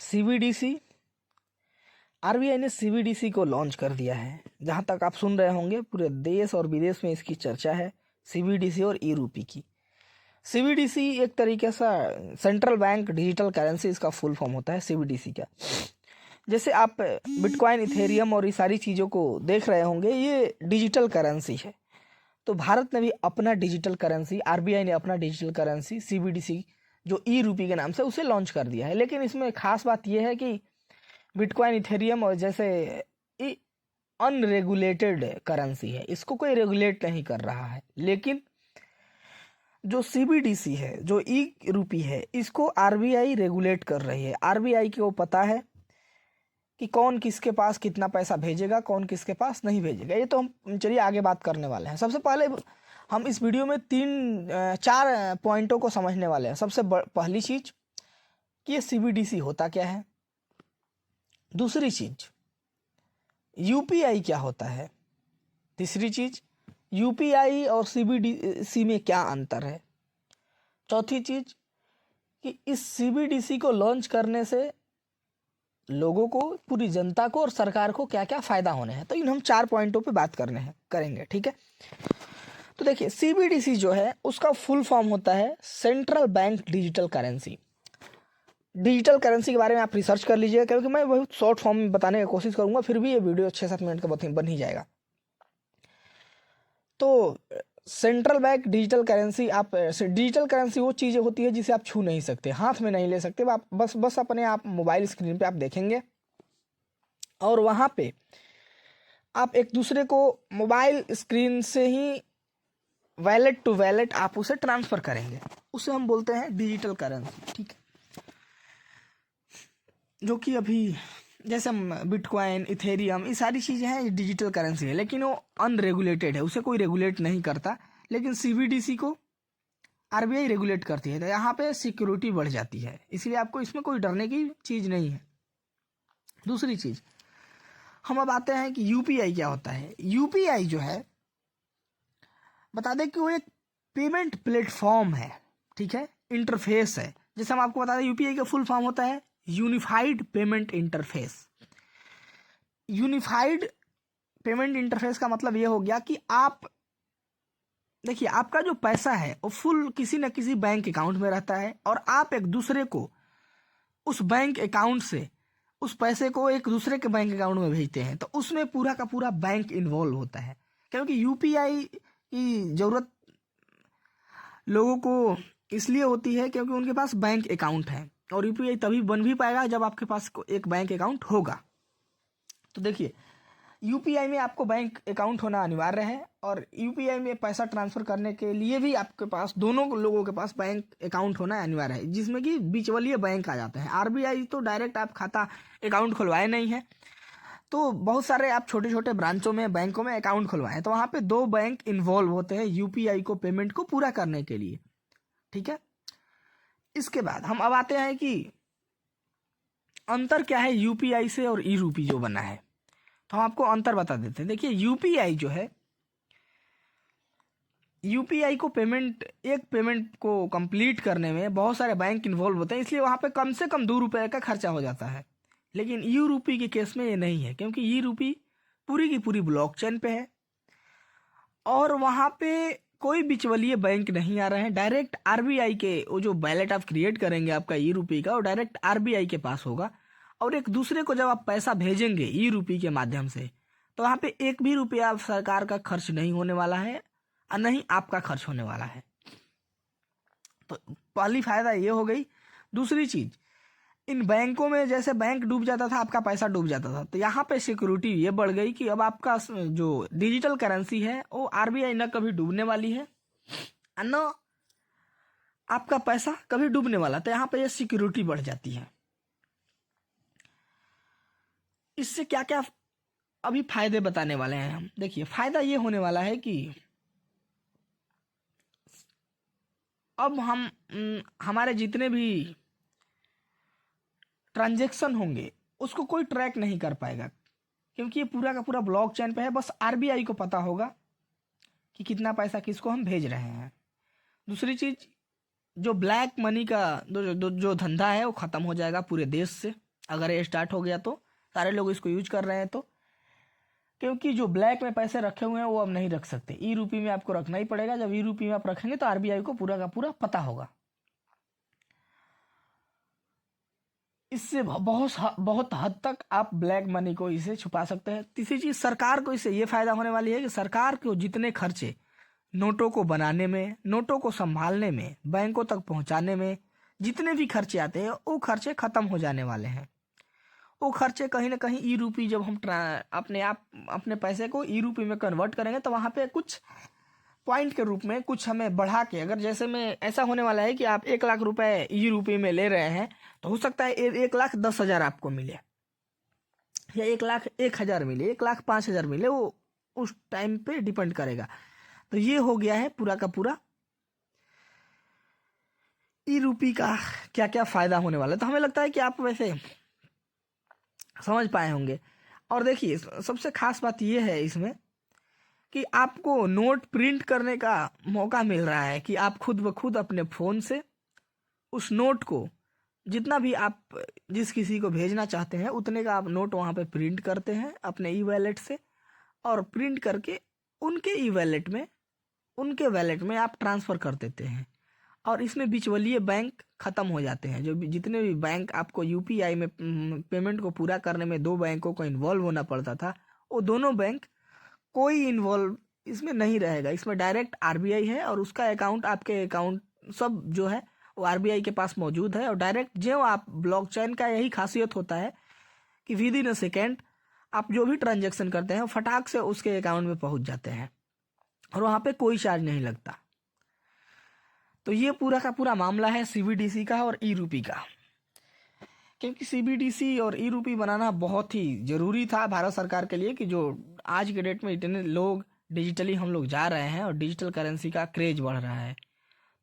CBDC, RBI ने CBDC को launch कर दिया है। जहाँ तक आप सुन रहे होंगे पूरे देश और विदेश में इसकी चर्चा है, सीबीडीसी और ई रूपी की। सीबीडीसी एक तरीके से सेंट्रल बैंक डिजिटल करेंसी, इसका फुल फॉर्म होता है सीबीडीसी का। जैसे आप बिटकॉइन, इथेरियम और ये सारी चीज़ों को देख रहे होंगे, ये डिजिटल करेंसी है। तो भारत ने भी अपना डिजिटल करेंसी, आरबीआई ने अपना डिजिटल करेंसी सीबीडीसी जो ई रूपी के नाम से उसे लॉन्च कर दिया है। लेकिन इसमें खास बात यह है कि बिटकॉइन, इथेरियम और जैसे अनरेगुलेटेड करेंसी है, इसको कोई रेगुलेट नहीं कर रहा है। लेकिन जो सीबीडीसी है, जो ई रूपी है, इसको आरबीआई रेगुलेट कर रही है। आरबीआई को पता है कि कौन किसके पास कितना पैसा भेजेगा, कौन किसके पास नहीं भेजेगा। ये तो हम चलिए आगे बात करने वाले हैं। सबसे पहले हम इस वीडियो में 4 पॉइंटों को समझने वाले हैं। सबसे पहली चीज़ कि ये सीबीडीसी होता क्या है। दूसरी चीज़ यूपीआई क्या होता है। तीसरी चीज़ यूपीआई और सीबीडीसी में क्या अंतर है। चौथी चीज़ कि इस सीबीडीसी को लॉन्च करने से लोगों को, पूरी जनता को और सरकार को क्या क्या फ़ायदा होने हैं। तो इन हम 4 पॉइंटों पे बात करेंगे, ठीक है। तो देखिए, सीबीडीसी जो है उसका फुल फॉर्म होता है central bank digital currency. Digital currency के बारे में आप रिसर्च कर लीजिएगा, क्योंकि मैं बहुत शॉर्ट फॉर्म में बताने की कोशिश करूंगा, फिर भी ये वीडियो 6-7 मिनट का बन ही जाएगा। तो सेंट्रल बैंक डिजिटल करेंसी, आप डिजिटल करेंसी वो चीज़ें होती है जिसे आप छू नहीं सकते, हाथ में नहीं ले सकते। आप बस अपने आप मोबाइल स्क्रीन पे आप देखेंगे और वहाँ पे आप एक दूसरे को मोबाइल स्क्रीन से ही वैलेट टू वैलेट आप उसे ट्रांसफ़र करेंगे, उसे हम बोलते हैं डिजिटल करेंसी, ठीक है। जो कि अभी जैसे बिटकॉइन, इथेरियम, ये सारी चीज़ें हैं, डिजिटल करेंसी है, लेकिन वो अनरेगुलेटेड है, उसे कोई रेगुलेट नहीं करता। लेकिन सीबीडीसी को आरबीआई रेगुलेट करती है, तो यहाँ पे सिक्योरिटी बढ़ जाती है, इसलिए आपको इसमें कोई डरने की चीज़ नहीं है। दूसरी चीज़, हम अब आते हैं कि यूपीआई क्या होता है। यूपीआई जो है, बता दें कि वो एक पेमेंट प्लेटफॉर्म है, ठीक है, इंटरफेस है। जैसे हम आपको बता दें, यूपीआई का फुल फॉर्म होता है unified payment interface. Unified payment interface का मतलब ये हो गया कि आप देखिए, आपका जो पैसा है वो फुल किसी न किसी बैंक अकाउंट में रहता है, और आप एक दूसरे को उस बैंक अकाउंट से उस पैसे को एक दूसरे के बैंक अकाउंट में भेजते हैं। तो उसमें पूरा का पूरा बैंक इन्वॉल्व होता है, क्योंकि यूपीआई की ज़रूरत लोगों को इसलिए होती है क्योंकि उनके पास बैंक अकाउंट है, और यूपीआई तभी बन भी पाएगा जब आपके पास एक बैंक अकाउंट होगा। तो देखिए, यूपीआई में आपको बैंक अकाउंट होना अनिवार्य है, और यूपीआई में पैसा ट्रांसफ़र करने के लिए भी आपके पास, दोनों लोगों के पास बैंक अकाउंट होना अनिवार्य है, जिसमें कि बिचवलिए बैंक आ जाते हैं। आरबीआई तो डायरेक्ट आप खाता अकाउंट खुलवाए नहीं है, तो बहुत सारे आप छोटे छोटे ब्रांचों में, बैंकों में अकाउंट खुलवाएं, तो वहाँ पे 2 बैंक इन्वॉल्व होते हैं यूपीआई को पेमेंट को पूरा करने के लिए, ठीक है। इसके बाद हम अब आते हैं कि अंतर क्या है यूपीआई से और ई रूपी जो बना है। तो हम आपको अंतर बता देते हैं। देखिए, यूपीआई जो है, यूपीआई को एक पेमेंट को कंप्लीट करने में बहुत सारे बैंक इन्वॉल्व होते हैं, इसलिए वहाँ पे कम से कम 2 रुपये का खर्चा हो जाता है। लेकिन ई रूपी के केस में ये नहीं है, क्योंकि ई रूपी पूरी की पूरी ब्लॉकचेन पे है, और वहाँ पे कोई बिचवलिए बैंक नहीं आ रहे हैं। डायरेक्ट आरबीआई के वो जो बैलेट आप क्रिएट करेंगे आपका ई रूपी का, वो डायरेक्ट आरबीआई के पास होगा, और एक दूसरे को जब आप पैसा भेजेंगे ई रूपी के माध्यम से, तो वहाँ पे 1 भी रुपया सरकार का खर्च नहीं होने वाला है, और नहीं आपका खर्च होने वाला है। तो पहली फायदा ये हो गई। दूसरी चीज़, इन बैंकों में जैसे बैंक डूब जाता था, आपका पैसा डूब जाता था, तो यहाँ पे सिक्योरिटी ये बढ़ गई कि अब आपका जो डिजिटल करेंसी है वो आरबीआई न कभी डूबने वाली है, न आपका पैसा कभी डूबने वाला। तो यहाँ पे ये सिक्योरिटी बढ़ जाती है। इससे क्या क्या अभी फायदे बताने वाले हैं हम। देखिए, फायदा ये होने वाला है कि अब हमारे जितने भी ट्रांजैक्शन होंगे उसको कोई ट्रैक नहीं कर पाएगा, क्योंकि ये पूरा का पूरा ब्लॉकचेन पे है। बस आरबीआई को पता होगा कि कितना पैसा किसको हम भेज रहे हैं। दूसरी चीज़, जो ब्लैक मनी का जो धंधा है वो ख़त्म हो जाएगा पूरे देश से, अगर ये स्टार्ट हो गया तो सारे लोग इसको यूज कर रहे हैं तो, क्योंकि जो ब्लैक में पैसे रखे हुए हैं वो अब नहीं रख सकते, ई रूपी में आपको रखना ही पड़ेगा। जब ई रूपी में आप रखेंगे तो आरबीआई को पूरा का पूरा पता होगा। इससे बहुत हद तक आप ब्लैक मनी को इसे छुपा सकते हैं। तीसरी चीज, सरकार को इससे ये फायदा होने वाली है कि सरकार को जितने खर्चे नोटों को बनाने में, नोटों को संभालने में, बैंकों तक पहुंचाने में जितने भी खर्चे आते हैं वो खर्चे खत्म हो जाने वाले हैं। वो खर्चे कहीं ना कहीं ई रूपी, जब हम अपने पैसे को ई रूपी में कन्वर्ट करेंगे तो वहाँ पे कुछ पॉइंट के रूप में कुछ हमें बढ़ा के, अगर जैसे में ऐसा होने वाला है कि आप 1 लाख रुपए ई रूपी में ले रहे हैं तो हो सकता है 1,10,000 आपको मिले, या 1,01,000 मिले, 1,05,000 मिले, वो उस टाइम पे डिपेंड करेगा। तो ये हो गया है पूरा का पूरा ई रूपी का क्या क्या फायदा होने वाला है। तो हमें लगता है कि आप वैसे समझ पाए होंगे। और देखिए सबसे खास बात ये है इसमें कि आपको नोट प्रिंट करने का मौका मिल रहा है कि आप खुद ब खुद अपने फ़ोन से उस नोट को, जितना भी आप जिस किसी को भेजना चाहते हैं उतने का आप नोट वहाँ पे प्रिंट करते हैं अपने ई वैलेट से, और प्रिंट करके उनके ई वैलेट में, उनके वैलेट में आप ट्रांसफ़र कर देते हैं। और इसमें बिचवलिए बैंक ख़त्म हो जाते हैं। जो जितने भी बैंक आपको यूपीआई में पेमेंट को पूरा करने में 2 बैंकों को इन्वॉल्व होना पड़ता था, वो दोनों बैंक कोई इन्वॉल्व इसमें नहीं रहेगा। इसमें डायरेक्ट आरबीआई है और उसका अकाउंट, आपके अकाउंट सब जो है वो आरबीआई के पास मौजूद है। और डायरेक्ट जो आप ब्लॉकचेन का यही खासियत होता है कि विद इन अ सेकेंड आप जो भी ट्रांजेक्शन करते हैं फटाक से उसके अकाउंट में पहुंच जाते हैं और वहाँ पे कोई चार्ज नहीं लगता। तो ये पूरा का पूरा मामला है सीबीडीसी का और ई रूपी का। क्योंकि सीबीडीसी और ई रूपी बनाना बहुत ही ज़रूरी था भारत सरकार के लिए, कि जो आज के डेट में इतने लोग डिजिटली हम लोग जा रहे हैं और डिजिटल करेंसी का क्रेज बढ़ रहा है।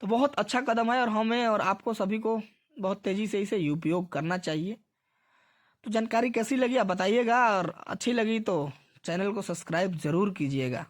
तो बहुत अच्छा कदम है और हमें और आपको सभी को बहुत तेज़ी से इसे उपयोग करना चाहिए। तो जानकारी कैसी लगी आप बताइएगा, और अच्छी लगी तो चैनल को सब्सक्राइब ज़रूर कीजिएगा।